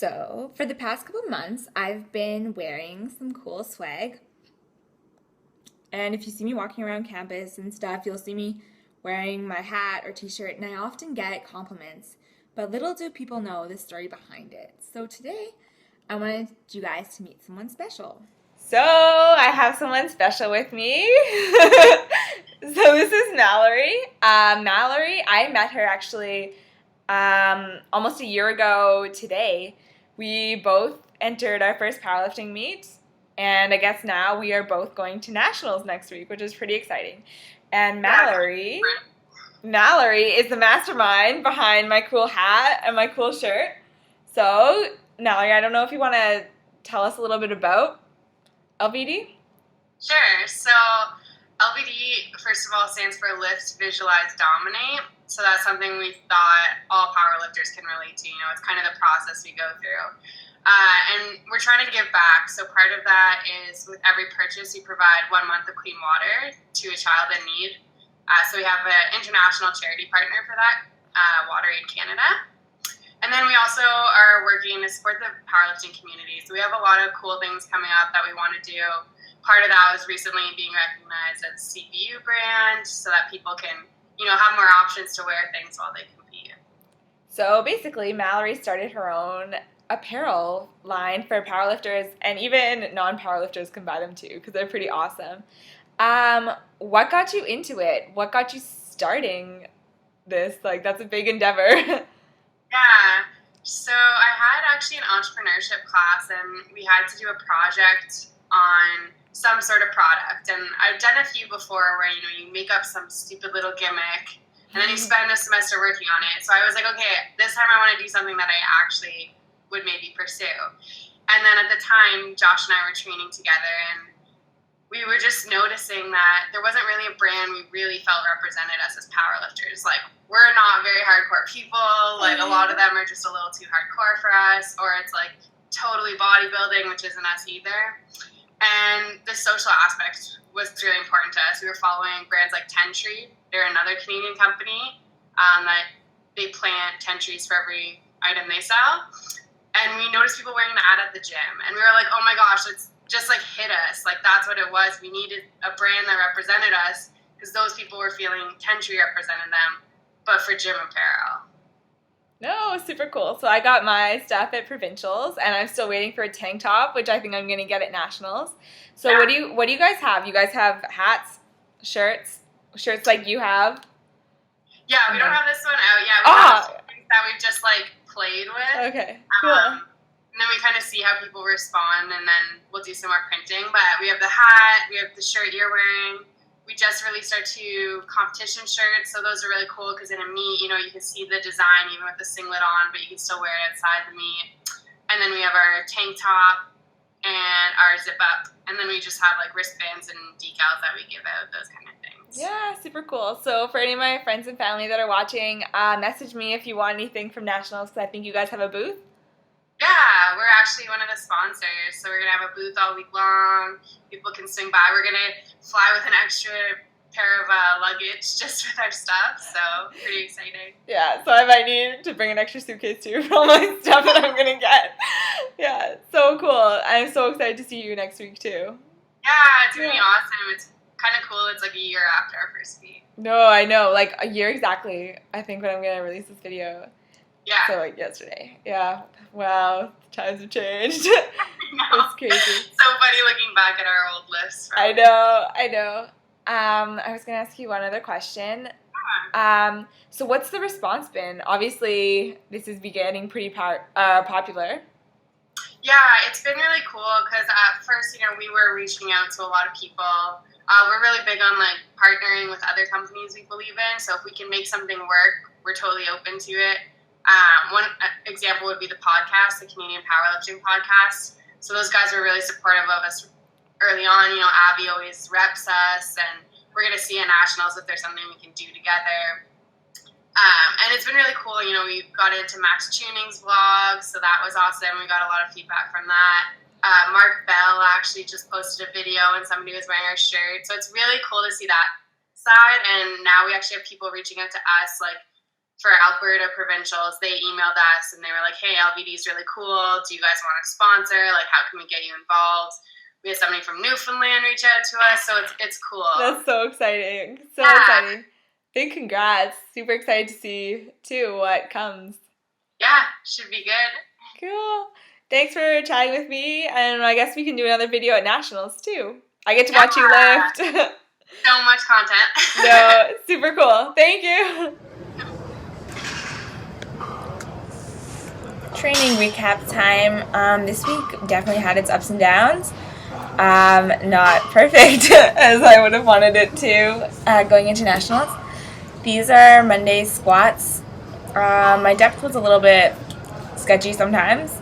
So, for the past couple months, I've been wearing some cool swag. And if you see me walking around campus and stuff, you'll see me wearing my hat or t-shirt, and I often get compliments. But little do people know the story behind it. So today, I wanted you guys to meet someone special. So, I have someone special with me. So this is Mallory. Mallory, I met her actually almost a year ago today. We both entered our first powerlifting meet, and I guess now we are both going to nationals next week, which is pretty exciting. And Mallory is the mastermind behind my cool hat and my cool shirt. So, Mallory, I don't know if you want to tell us a little bit about LVD? Sure. So LVD, first of all, stands for LIFT.VISUALIZE.DOMINATE. So that's something we thought all powerlifters can relate to. It's kind of the process we go through. And we're trying to give back. So part of that is with every purchase, we provide 1 month of clean water to a child in need. So we have an international charity partner for that, WaterAid Canada. And then we also are working to support the powerlifting community. So we have a lot of cool things coming up that we want to do. Part of that was recently being recognized as a CPU brand so that people can, have more options to wear things while they compete. So basically, Mallory started her own apparel line for powerlifters, and even non-powerlifters can buy them too because they're pretty awesome. What got you into it? What got you starting this? That's a big endeavor. Yeah, so I had actually an entrepreneurship class, and we had to do a project on some sort of product. And I've done a few before where, you make up some stupid little gimmick, and then you spend a semester working on it. So I was like, okay, this time I want to do something that I actually would maybe pursue. And then at the time, Josh and I were training together, and we were just noticing that there wasn't really a brand we really felt represented us as powerlifters. We're not very hardcore people. A lot of them are just a little too hardcore for us, or it's totally bodybuilding, which isn't us either. And the social aspect was really important to us. We were following brands like 10 Tree. They're another Canadian company that they plant 10 trees for every item they sell. And we noticed people wearing the ad at the gym. And we were like, oh my gosh, it's just hit us. That's what it was. We needed a brand that represented us because those people were feeling 10 Tree represented them, but for gym apparel. No, super cool. So I got my stuff at Provincials, and I'm still waiting for a tank top, which I think I'm going to get at Nationals. So yeah. What do you guys have? You guys have hats, shirts like you have? Yeah, we don't have this one out yet. We have things that we've just played with. Okay, cool. And then we kind of see how people respond, and then we'll do some more printing. But we have the hat, we have the shirt you're wearing. We just released our 2 competition shirts, so those are really cool because in a meet, you can see the design even with the singlet on, but you can still wear it outside the meet. And then we have our tank top and our zip up, and then we just have wristbands and decals that we give out, those kind of things. Yeah, super cool. So for any of my friends and family that are watching, message me if you want anything from Nationals because I think you guys have a booth. Yeah, we're actually one of the sponsors, so we're going to have a booth all week long. People can swing by. We're going to fly with an extra pair of luggage just with our stuff, so pretty exciting. Yeah, so I might need to bring an extra suitcase too for all my stuff that I'm going to get. Yeah, so cool. I'm so excited to see you next week too. Yeah, it's going to be awesome. It's kind of cool. It's a year after our first meet. No, I know. A year exactly, I think, when I'm going to release this video. Yeah. So yesterday. Yeah. Wow. Times have changed. It's crazy. So funny looking back at our old lists. I know. I was going to ask you one other question. Yeah. So what's the response been? Obviously, this is getting pretty popular. Yeah, it's been really cool because at first, we were reaching out to a lot of people. We're really big on partnering with other companies we believe in. So if we can make something work, we're totally open to it. One example would be the podcast, the Canadian Powerlifting Podcast. So those guys were really supportive of us early on. Abby always reps us, and we're going to see at Nationals if there's something we can do together. And it's been really cool. We got into Max Tuning's vlog, so that was awesome. We got a lot of feedback from that. Mark Bell actually just posted a video, and somebody was wearing our shirt. So it's really cool to see that side. And now we actually have people reaching out to us, for Alberta provincials, they emailed us and they were like, hey, LVD is really cool. Do you guys want to sponsor? Like, how can we get you involved? We had somebody from Newfoundland reach out to us, so it's cool. That's so exciting. So exciting. Big congrats. Super excited to see, too, what comes. Yeah, should be good. Cool. Thanks for chatting with me, and I guess we can do another video at Nationals, too. I get to watch you lift. So much content. No, super cool. Thank you. Training recap time. This week definitely had its ups and downs. Not perfect as I would have wanted it to going into Nationals. These are Monday squats. My depth was a little bit sketchy sometimes,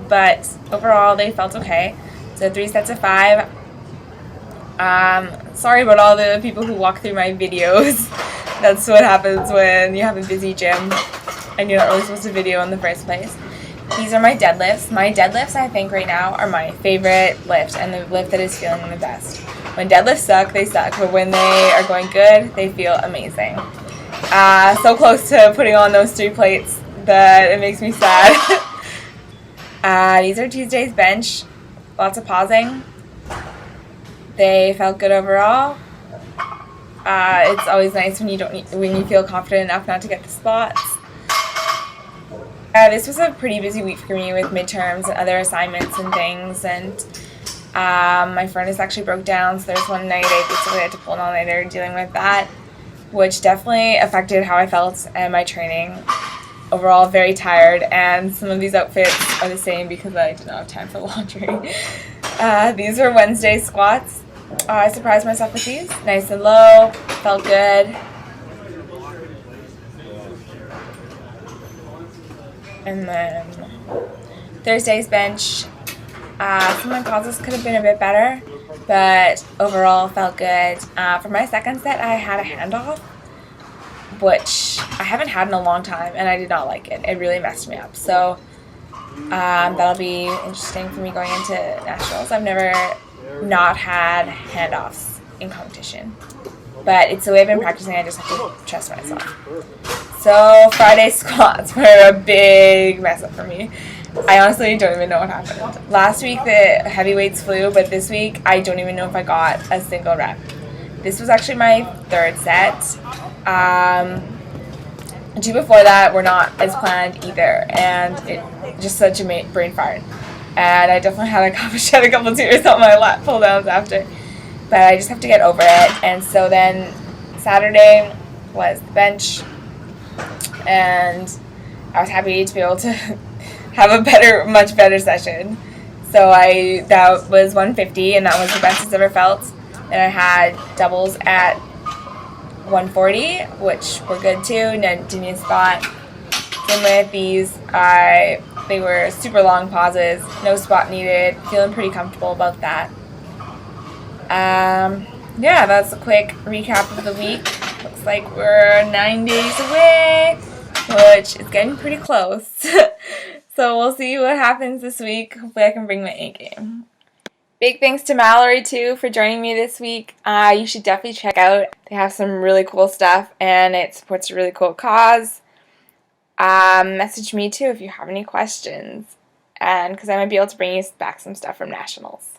but overall they felt okay. So 3 sets of 5. Sorry about all the people who walk through my videos. That's what happens when you have a busy gym and you're not really supposed to video in the first place. These are my deadlifts. My deadlifts, I think, right now are my favorite lift and the lift that is feeling the best. When deadlifts suck, they suck, but when they are going good, they feel amazing. So close to putting on those 3 plates that it makes me sad. These are Tuesday's bench. Lots of pausing. They felt good overall. It's always nice when you feel confident enough not to get the spots. This was a pretty busy week for me with midterms and other assignments and things, and my furnace actually broke down, so there's one night I basically had to pull an all-nighter dealing with that, which definitely affected how I felt and my training. Overall, very tired, and some of these outfits are the same because I did not have time for laundry. These were Wednesday squats. I surprised myself with these. Nice and low, felt good. And then Thursday's bench. Some of my pauses could have been a bit better, but overall felt good. For my second set, I had a handoff, which I haven't had in a long time, and I did not like it. It really messed me up. So that'll be interesting for me going into Nationals. I've never not had handoffs in competition, but it's the way I've been practicing. I just have to trust myself. So Friday squats were a big mess up for me. I honestly don't even know what happened. Last week the heavyweights flew, but this week I don't even know if I got a single rep. This was actually my 3rd set. 2 before that were not as planned either, and it just such a brain fart. And I definitely had a couple tears on my lap pull downs after, but I just have to get over it. And so then Saturday was the bench, and I was happy to be able to have a much better session. So that was 150, and that was the best it's ever felt. And I had doubles at 140, which were good too. And didn't need a spot. Same with these. They were super long pauses, no spot needed. Feeling pretty comfortable about that. Yeah, that's a quick recap of the week. Looks like we're 9 days away, which is getting pretty close. So we'll see what happens this week. Hopefully I can bring my A game. Big thanks to Mallory, too, for joining me this week. You should definitely check out. They have some really cool stuff, and it supports a really cool cause. Message me, too, if you have any questions, and because I might be able to bring you back some stuff from Nationals.